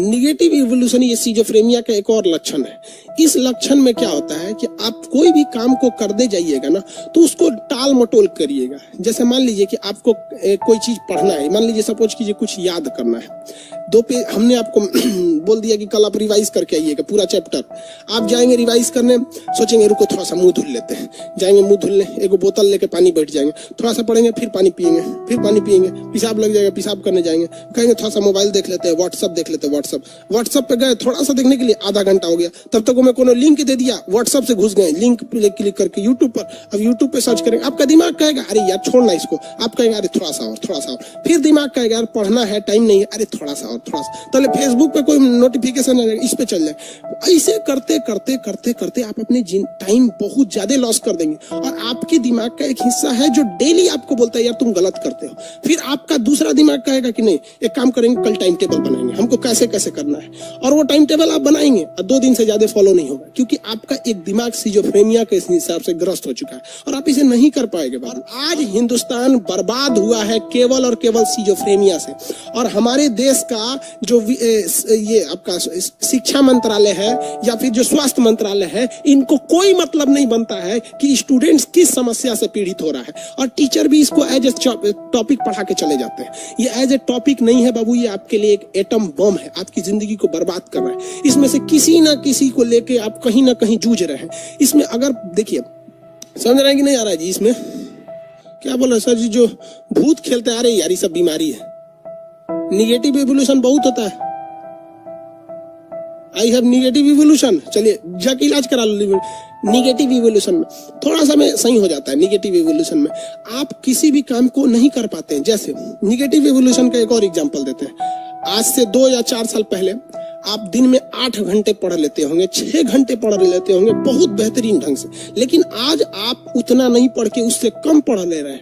Negative evolution ये schizophrenia का एक और लक्षण है। इस लक्षण में क्या होता है कि आप कोई भी काम को करते जाइएगा ना तो उसको टाल मटोल करिएगा। जैसे मान लीजिए कि आपको कोई चीज पढ़ना है, मान लीजिए सपोज कीजिए कुछ याद करना है, हमने आपको बोल दिया कि कल आप रिवाइज करके आइएगा पूरा चैप्टर। आप जाएंगे रिवाइज करने, सोचेंगे रुको थोड़ा सा मुंह धुल लेते हैं, जाएंगे मुंह धुलने, एक बोतल लेके पानी बैठ जाएंगे, थोड़ा सा पढ़ेंगे, फिर पानी पिएंगे, पेशाब लग जाएगा, पेशाब करने जाएंगे, कहेंगे थोड़ा सा मोबाइल देख लेते हैं, व्हाट्सअप देख लेते हैं, व्हाट्सअप पे गए, थोड़ा सा देखने के लिए आधा घंटा हो गया, तब तक मैं कोनो लिंक दे दिया, व्हाट्सअप से घुस गए, लिंक पे क्लिक करके यूट्यूब पर, अब यूट्यूब पे सर्च करेंगे, आपका दिमाग कहेगा अरे यार छोड़ना इसको, आप कहेंगे अरे थोड़ा सा और, फिर दिमाग कहेगा यार पढ़ना है, टाइम नहीं है, अरे थोड़ा सा और, तो फेसबुक पे कोई नोटिफिकेशन इस पे चल जाए। ऐसे करते करते करते करते आप अपने टाइम बहुत ज्यादा लॉस कर देंगे। और आपके दिमाग का एक हिस्सा है जो डेली आपको बोलता है यार तुम गलत करते हो। फिर आपका दूसरा दिमाग कहेगा कि नहीं एक काम करेंगे, कल टाइम टेबल बनाएंगे, हमको कैसे कैसे करना है, और वो टाइम टेबल आप बनाएंगे और 2 दिन से ज्यादा फॉलो नहीं होगा, क्योंकि आपका एक दिमाग सिजोफ्रेनिया के हिसाब से ग्रस्त हो चुका है और आप इसे नहीं कर पाएंगे। और आज हिंदुस्तान बर्बाद हुआ है केवल और केवल सिजोफ्रेनिया से। और हमारे देश का जो ये आपका शिक्षा मंत्रालय है या फिर जो स्वास्थ्य मंत्रालय है, इनको कोई मतलब नहीं बनता है कि स्टूडेंट्स किस समस्या से पीड़ित हो रहा है, और टीचर भी इसको एज ए टॉपिक पढ़ा के चले जाते हैं। ये एज ए टॉपिक नहीं है बाबू, ये आपके लिए एक एटम बम है, आपकी जिंदगी को बर्बाद कर रहा है। इसमें से किसी ना किसी को लेके आप कहीं ना कहीं जूझ रहे हैं। इसमें अगर देखिए समझ रहे हैं कि नहीं आ रहा है जी, इसमें क्या बोला सर जी, जो भूत खेलते आ रहे यार, ये सब बीमारी है। निगेटिव इवोल्यूशन बहुत होता है, आई हैव निगेटिव इवोल्यूशन, चलिए जाके इलाज करा लो। निगेटिव इवोल्यूशन में थोड़ा सा में सही हो जाता है। निगेटिव इवोल्यूशन में आप किसी भी काम को नहीं कर पाते हैं। जैसे निगेटिव इवोल्यूशन का एक और एग्जांपल देते हैं। आज से 2 या 4 साल पहले आप दिन में 8 घंटे पढ़ लेते होंगे, 6 घंटे पढ़ लेते होंगे बहुत बेहतरीन ढंग से, लेकिन आज आप उतना नहीं पढ़ के उससे कम पढ़ ले रहे हैं।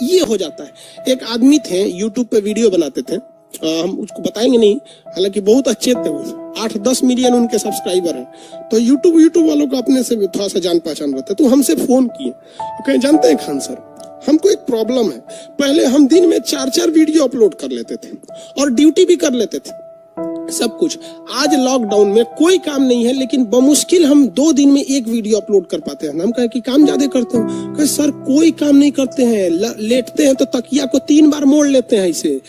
ये हो जाता है। एक आदमी थे यूट्यूब पे वीडियो बनाते थे, हम उसको बताएंगे नहीं, हालांकि बहुत अच्छे थे वो, 8-10 मिलियन उनके सब्सक्राइबर हैं। तो यूट्यूब वालों को अपने से थोड़ा सा जान पहचान रहता है, तो हमसे फोन किए, कहीं जानते हैं खान सर हमको एक प्रॉब्लम है, पहले हम दिन में 4-4 वीडियो अपलोड कर लेते थे और ड्यूटी भी कर लेते थे सब कुछ। आज लॉकडाउन में कोई काम नहीं है, लेकिन बमुश्किल हम 2 दिन में 1 वीडियो अपलोड कर पाते हैं। हम कहे कि काम ज्यादा करते हो, कहे सर कोई काम नहीं करते हैं, लेटते हैं तो तकिया को 3 बार मोड़ लेते हैं ऐसे,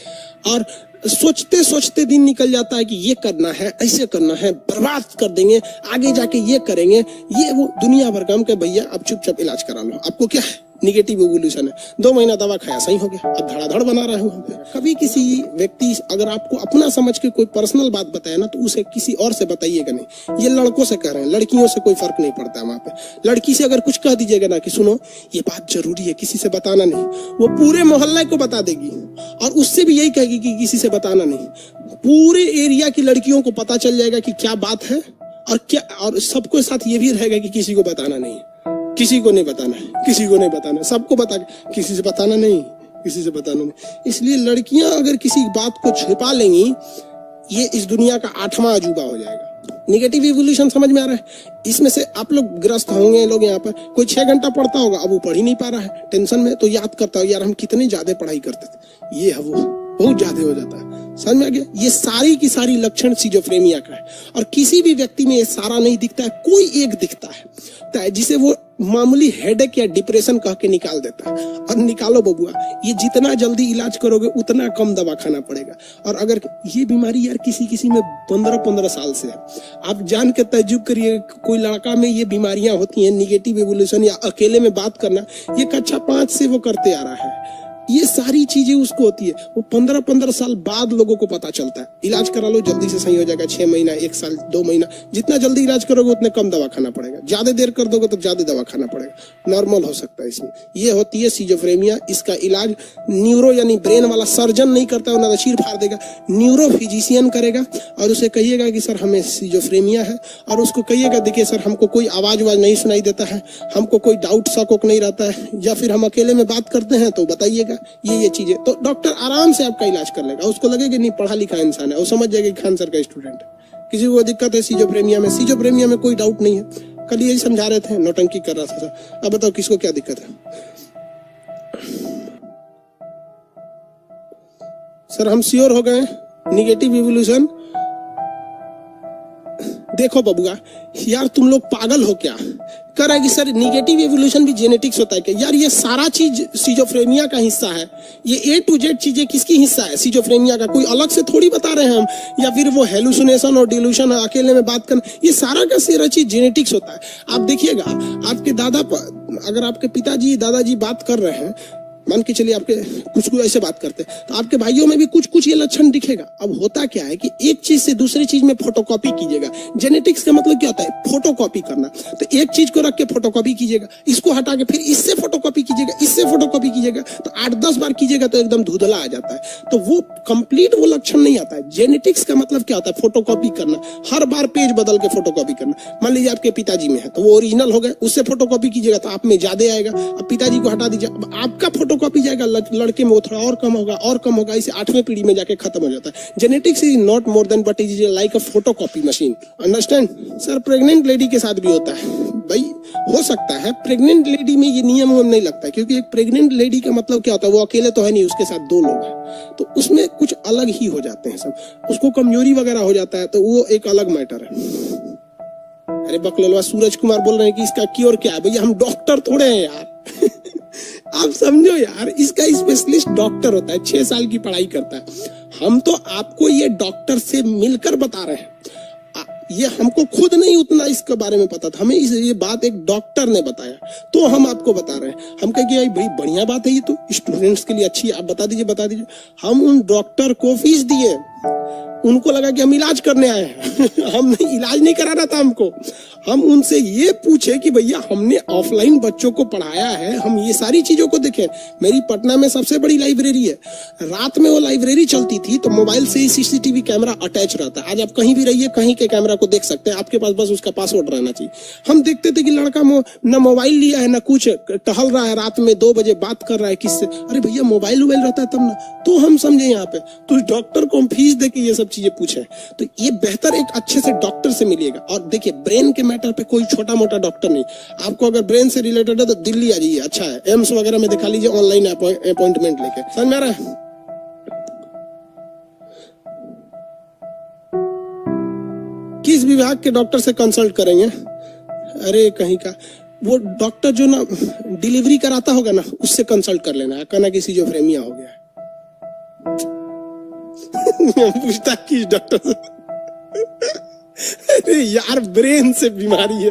और सोचते सोचते दिन निकल जाता है कि ये करना है, ऐसे करना है, बर्बाद कर देंगे, आगे जाके ये करेंगे, ये वो दुनिया भर काम के। भैया आप चुपचाप इलाज करा लो, आपको क्या है निगेटिव इवोल्यूशन है। 2 महीना दवा खाया सही हो गया, अब धड़ाधड़ बना रहा हूँ। कभी किसी व्यक्ति अगर आपको अपना समझ के कोई पर्सनल बात बताए ना, तो उसे किसी और से बताइएगा नहीं। ये लड़कों से कह रहे हैं, लड़कियों से कोई फर्क नहीं पड़ता है वहां पे। लड़की से अगर कुछ कह दीजिएगा ना कि सुनो ये बात जरूरी है, किसी से बताना नहीं, वो पूरे मोहल्ले को बता देगी, और उससे भी यही कहेगी कि किसी से बताना नहीं। पूरे एरिया की लड़कियों को पता चल जाएगा कि क्या बात है और क्या, और सबके साथ ये भी रहेगा कि किसी को बताना नहीं, किसी को नहीं बताना है, किसी को नहीं बताना, सबको बता, किसी से बताना नहीं, किसी से बताना नहीं। इसलिए लड़कियां अगर किसी बात को छिपा लेंगी, ये इस दुनिया का 8वां अजूबा हो जाएगा। निगेटिव इवोल्यूशन समझ में आ रहा है? इसमें से आप लोग ग्रस्त होंगे। लोग यहाँ पर कोई 6 घंटा पढ़ता होगा, अब वो पढ़ ही नहीं पा रहा है, टेंशन में, तो याद करता हो यार हम कितने ज्यादा पढ़ाई करते थे, ये है वो बहुत ज्यादा हो जाता है। समझ में आ गया? ये सारी की सारी लक्षण सिजोफ्रेनिया का है, और किसी भी व्यक्ति में ये सारा नहीं दिखता है, कोई एक दिखता है जिसे वो मामूली हेडेक या डिप्रेशन कह के निकाल देता है। और निकालो बबुआ, ये जितना जल्दी इलाज करोगे उतना कम दवा खाना पड़ेगा। और अगर ये बीमारी यार किसी में 15-15 साल से है, आप जान के तजुब करिए, कोई लड़का में ये बीमारियां होती हैं, निगेटिव इवोल्यूशन या अकेले में बात करना, ये कक्षा 5 से वो करते आ रहा है। ये सारी चीजें उसको होती है, वो 15-15 साल बाद लोगों को पता चलता है। इलाज करा लो, जल्दी से सही हो जाएगा। 6 महीना, 1 साल, 2 महीना, जितना जल्दी इलाज करोगे उतने कम दवा खाना पड़ेगा। ज्यादा देर कर दोगे तो ज्यादा दवा खाना पड़ेगा। नॉर्मल हो सकता है इसमें। ये होती है सिजोफ्रेनिया। इसका इलाज न्यूरो यानी ब्रेन वाला सर्जन नहीं करता, वो नशीर फाड़ देगा, न्यूरो फिजिशियन करेगा। और उसे कहिएगा कि सर हमें सिजोफ्रेनिया है, और उसको कहिएगा देखिए सर हमको कोई आवाज नहीं सुनाई देता है, हमको कोई डाउट शक नहीं रहता है, या फिर हम अकेले में बात करते हैं तो बताइएगा ये चीजें, तो डॉक्टर आराम से आपका इलाज कर लेगा। उसको लगेगा नहीं पढ़ा लिखा इंसान है, वो समझ जाएगा खान सर का स्टूडेंट है। किसी को दिक्कत है सिजोफ्रेनिया में कोई डाउट नहीं है। कल यही समझा रहे थे, नौटंकी कर रहा था सर। अब बताओ किसको क्या दिक्कत है? सर हम श्योर हो गए निगेटिव इवोल्यूशन देखो बबुआ यार, तुम लोग पागल हो क्या? कह रहा है कि सर निगेटिव एवोल्यूशन भी जेनेटिक्स होता है क्या? यार ये सारा चीज सिजोफ्रेनिया का हिस्सा है। ये A to Z चीजें किसकी हिस्सा है? सिजोफ्रेनिया का। कोई अलग से थोड़ी बता रहे हैं हम, या फिर वो हेलुसिनेशन और डिल्यूशन अकेले में बात करना, ये सारा का सारा चीज जेनेटिक्स होता है। आप देखिएगा, आपके दादा अगर आपके पिताजी दादाजी बात कर रहे हैं, मान के चलिए आपके कुछ ऐसे बात करते हैं, तो आपके भाइयों में भी कुछ कुछ ये लक्षण दिखेगा। अब होता क्या है कि एक चीज से दूसरी चीज में फोटोकॉपी कीजिएगा। जेनेटिक्स का मतलब क्या होता है? फोटोकॉपी करना। तो एक चीज को रख के फोटोकॉपी कीजिएगा, इसको हटा के फिर इससे फोटोकॉपी कीजिएगा, इससे फोटोकॉपी कीजिएगा, तो 8-10 बार कीजिएगा तो एकदम धुंधला आ जाता है। तो वो कंप्लीट वो लक्षण नहीं आता है। जेनेटिक्स का मतलब क्या होता है? फोटोकॉपी करना, हर बार पेज बदल के फोटोकॉपी करना। मान लीजिए आपके पिताजी में है तो वो ओरिजिनल हो गए, उससे फोटोकॉपी कीजिएगा तो आप में ज्यादा आएगा। अब पिताजी को हटा दीजिए, अब आपका फोटोकॉपी जाएगा, लड़के में वो थोड़ा और कम होगा और कम होगा, इसे 8वें पीढ़ी में जाके खत्म हो जाता है। Genetics is not more than but is like a photocopy machine. Understand sir? Pregnant lady के साथ भी होता है भाई, हो सकता है प्रेग्नेंट लेडी में ये नियम नहीं लगता है, क्योंकि एक प्रेग्नेंट लेडी का मतलब क्या होता है? वो अकेले तो है नहीं, उसके साथ 2 लोग हैं, तो उसमें कुछ अलग ही हो जाते हैं सब। उसको कमजोरी वगैरह हो जाता है, तो वो एक अलग मैटर है। अरे बकलोलवा सूरज कुमार बोल रहे हैं कि इसका क्योर क्या है? भैया हम डॉक्टर थोड़े हैं यार। आप समझो यार, इसका स्पेशलिस्ट डॉक्टर होता है, 6 साल की पढ़ाई करता है। हम तो आपको ये डॉक्टर से मिलकर बता रहे हैं, ये हमको खुद नहीं उतना इसके बारे में पता था, हमें ये बात एक डॉक्टर ने बताया तो हम आपको बता रहे हैं। हम कहेंगे भाई बढ़िया बात है, ये तो स्टूडेंट्स के लिए अच्छी है, आप बता दीजिए। हम उन डॉक्टर को फीस दिए, उनको लगा कि हम इलाज करने आए हैं। हम इलाज नहीं कराना था हमको। हम उनसे ये पूछे कि भैया हमने ऑफलाइन बच्चों को पढ़ाया है, हम ये सारी चीजों को देखें। मेरी पटना में सबसे बड़ी लाइब्रेरी है, रात में वो लाइब्रेरी चलती थी तो मोबाइल से ही CCTV कैमरा अटैच रहता है। आज आप कहीं भी रहिए, कहीं के कैमरा को देख सकते हैं, आपके पास बस उसका पासवर्ड रहना चाहिए। हम देखते थे कि लड़का न मोबाइल लिया है न कुछ, टहल रहा है रात में 2 बजे, बात कर रहा है किससे? अरे भैया मोबाइल रहता है तब ना, तो हम समझे यहाँ पे तो डॉक्टर को हम फीस दे के ये सब चीजें पूछे। तो ये बेहतर एक अच्छे से डॉक्टर से मिलिएगा। और देखिए ब्रेन के मैटर पे कोई छोटा मोटा डॉक्टर नहीं, आपको अगर ब्रेन से रिलेटेड है तो दिल्ली आ जाइए, अच्छा है, एम्स वगैरह में दिखा लीजिए ऑनलाइन अपॉइंटमेंट लेके। समझ में आ रहा है? किस विभाग के डॉक्टर से कंसल्ट करेंगे? अरे कहीं का वो डॉक्टर जो ना डिलीवरी कराता होगा ना, उससे कंसल्ट कर लेना, कहना कि सिजोफ्रेनिया हो गया। पूछता किस डॉक्टर से? अरे यार ब्रेन से बीमारी है,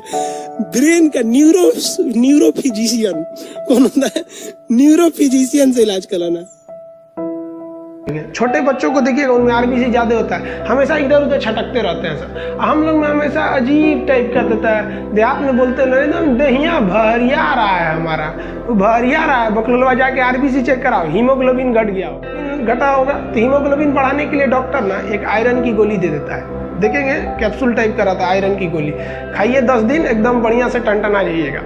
ब्रेन का न्यूरोफिजिशियन कौन होता है? न्यूरोफिजिशियन से इलाज कराना। छोटे बच्चों को देखिएगा, उनमें RBC ज्यादा होता है, हमेशा इधर उधर छटकते रहते हैं सर। हम लोग में हमेशा अजीब टाइप का देता है, देहात में बोलते हैं एकदम दहिया भरिया रहा है, हमारा भरिया रहा है। बकलोलवा जाके RBC चेक कराओ, हीमोग्लोबिन घट गया हो, घटा होगा तो हीमोग्लोबिन बढ़ाने के लिए डॉक्टर ना एक आयरन की गोली दे देता है। देखेंगे कैप्सूल टाइप का रहता है, आयरन की गोली खाइए 10 दिन, एकदम बढ़िया से टनटना जाइएगा।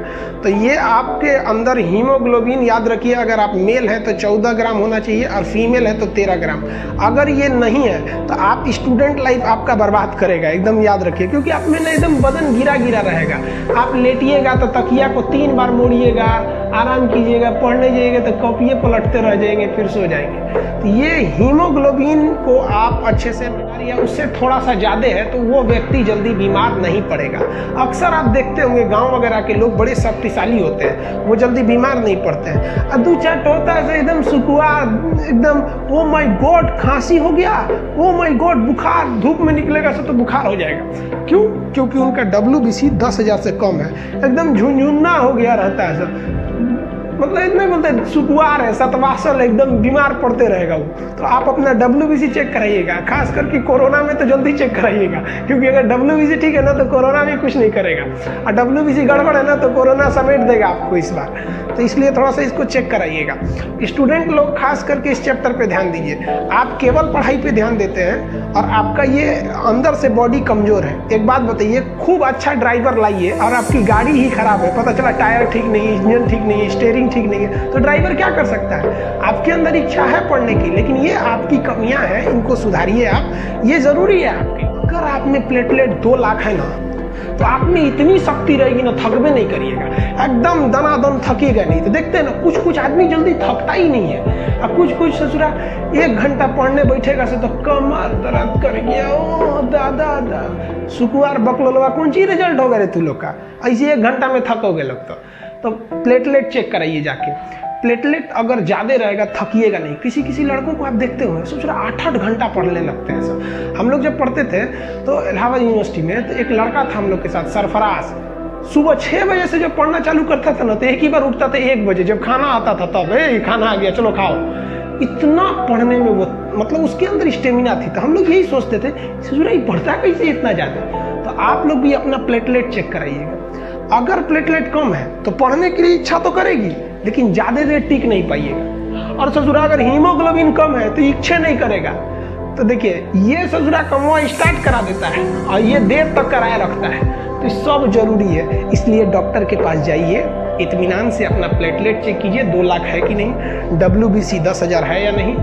तो ये आपके अंदर हीमोग्लोबिन, याद रखिए, अगर आप मेल है तो 14 ग्राम होना चाहिए और फीमेल है तो 13 ग्राम। अगर ये नहीं है तो आप स्टूडेंट लाइफ आपका बर्बाद करेगा, एकदम याद रखिए, क्योंकि आप में ना एकदम बदन गिरा गिरा रहेगा। आप लेटिएगा तो तकिया को 3 बार मोड़िएगा, आराम कीजिएगा, पढ़ने जाइएगा तो कॉपिये पलटते रह जाएंगे, फिर सो जाएंगे। तो ये हीमोग्लोबिन को आप अच्छे से या उससे थोड़ा सा ज्यादा है तो वो व्यक्ति जल्दी बीमार नहीं पड़ेगा। अक्सर आप देखते होंगे गांव वगैरह के लोग बड़े शक्तिशाली होते हैं, वो जल्दी बीमार नहीं पड़ते हैं। अदू चट होता है एकदम सुकुआ, एकदम ओ माय गॉड खांसी हो गया, ओ माय गॉड बुखार, धूप में निकलेगा तो बुखार हो जाएगा। क्यों? क्योंकि उनका WBC 10,000 से कम है, एकदम झुनझुना हो गया रहता है सर। मतलब इतना बोलते सुकुआर है, सतवासल, एकदम बीमार पड़ते रहेगा वो। तो आप अपना WBC चेक कराइएगा, खास करके कोरोना में तो जल्दी चेक कराइएगा, क्योंकि अगर WBC ठीक है ना तो कोरोना भी कुछ नहीं करेगा, और WBC गड़बड़ है ना तो कोरोना समेट देगा आपको इस बार। तो इसलिए थोड़ा सा इसको चेक कराइएगा। स्टूडेंट लोग खास करके इस चैप्टर पे ध्यान दीजिए। आप केवल पढ़ाई पे ध्यान देते हैं और आपका ये अंदर से बॉडी कमजोर है। एक बात बताइए, खूब अच्छा ड्राइवर लाइए और आपकी गाड़ी ही खराब है, पता चला टायर ठीक नहीं है, इंजन ठीक नहीं है, स्टीयरिंग ठीक नहीं है, तो ड्राइवर क्या कर सकता है? आपके अंदर इच्छा है पढ़ने की, लेकिन ये आपकी कमियां हैं, इनको सुधारिए आप, ये जरूरी है आपकी। अगर आप में प्लेटलेट 2 लाख है ना तो आप में इतनी शक्ति रहेगी ना, थकबे नहीं करिएगा, एकदम दनादन थकेगा नहीं। तो देखते हैं ना, कुछ कुछ आदमी जल्दी थकता ही नहीं है, और कुछ कुछ ससुरा 1 घंटा पढ़ने बैठेगा से तो कमर दर्द कर गया, ओ दादा दा सुकुआर बकलोलवा कौन सी रिजल्ट हो गए तू लोग का, ऐसे 1 घंटा में थकोगे लोग। तो प्लेटलेट चेक कराइए जाके। प्लेटलेट अगर ज़्यादा रहेगा थकिएगा नहीं। किसी किसी लड़कों को आप देखते होंगे सोच रहा 8-8 घंटा पढ़ने लगते हैं सब। हम लोग जब पढ़ते थे तो इलाहाबाद यूनिवर्सिटी में, तो एक लड़का था हम लोग के साथ, सरफराज। सुबह 6 बजे से जब पढ़ना चालू करता था ना, तो एक ही बार उठता था 1 बजे, जब खाना आता था तब, खाना आ गया चलो खाओ। इतना पढ़ने में वो, मतलब उसके अंदर स्टेमिना थी। तो हम लोग यही सोचते थे ससुरा पढ़ता कैसे इतना ज़्यादा। तो आप लोग भी अपना प्लेटलेट चेक कराइएगा। अगर प्लेटलेट कम है तो पढ़ने के लिए इच्छा तो करेगी, लेकिन ज्यादा देर टिक नहीं पाइएगा। और ससुरा अगर हीमोग्लोबिन कम है तो इच्छा नहीं करेगा। तो देखिए, ये ससुरा कमवा स्टार्ट करा देता है और ये देर तक कराए रखता है। तो सब जरूरी है, इसलिए डॉक्टर के पास जाइए, इत्मीनान से अपना प्लेटलेट चेक कीजिए 2 लाख है कि नहीं, WBC 10,000 है या नहीं,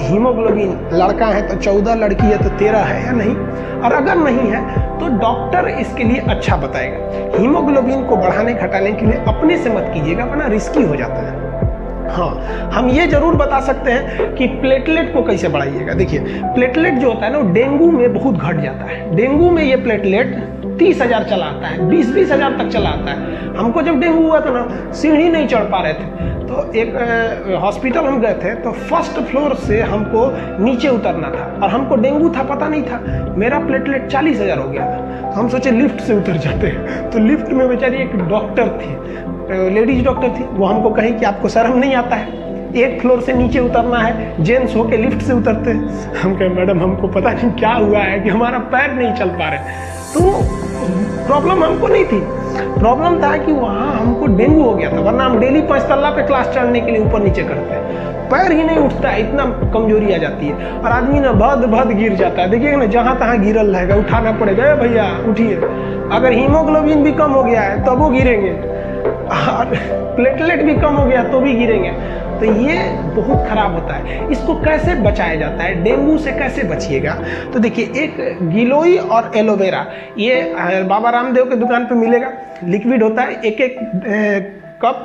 हीमोग्लोबिन लड़का है तो 14, लड़की है तो 13 है या नहीं। और अगर नहीं है तो डॉक्टर इसके लिए अच्छा बताएगा। हीमोग्लोबिन को बढ़ाने घटाने के लिए अपने से मत कीजिएगा, वरना रिस्की हो जाता है। हाँ, हम ये जरूर बता सकते हैं कि प्लेटलेट को कैसे बढ़ाइएगा। देखिए, प्लेटलेट जो होता है ना, वो डेंगू में बहुत घट जाता है। डेंगू में ये प्लेटलेट 30,000 चला आता है, 20-20 हज़ार तक चला आता है। हमको जब डेंगू हुआ था ना, सीढ़ी नहीं चढ़ पा रहे थे, तो एक हॉस्पिटल हम गए थे, तो 1st फ्लोर से हमको नीचे उतरना था और हमको डेंगू था, पता नहीं था। मेरा प्लेटलेट 40,000 हो गया था। तो हम सोचे लिफ्ट से उतर जाते हैं। तो लिफ्ट में बेचारी एक डॉक्टर थी, लेडीज डॉक्टर थी, वो हमको कही कि आपको शर्म नहीं आता है, 1 फ्लोर से नीचे उतरना है, जेंट्स होके लिफ्ट से उतरते। हम कहे मैडम हमको पता नहीं क्या हुआ है कि हमारा पैर नहीं चल पा रहे। तो प्रॉब्लम हमको नहीं थी, प्रॉब्लम था कि वहाँ हमको डेंगू हो गया था, वरना हम डेली 5 तल्ला पे क्लास चढ़ने के लिए ऊपर नीचे करते हैं। पैर ही नहीं उठता है, इतना कमजोरी आ जाती है और आदमी ना भद गिर जाता है। देखिए ना, जहाँ तहाँ गिरल रहेगा, उठाना पड़ेगा, भैया उठिए। अगर हीमोग्लोबिन भी कम हो गया है तब वो गिरेंगे, और प्लेटलेट भी कम हो गया तो भी गिरेंगे। तो ये बहुत खराब होता है। इसको कैसे बचाया जाता है, डेंगू से कैसे बचिएगा? तो देखिए, एक गिलोई और एलोवेरा, ये बाबा रामदेव के दुकान पे मिलेगा, लिक्विड होता है, 1-1 कप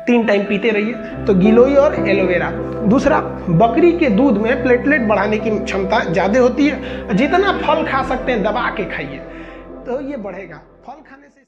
3 टाइम पीते रहिए। तो गिलोई और एलोवेरा। दूसरा, बकरी के दूध में प्लेटलेट बढ़ाने की क्षमता ज़्यादा होती है। जितना फल खा सकते हैं दबा के खाइए, तो ये बढ़ेगा। फल खाने से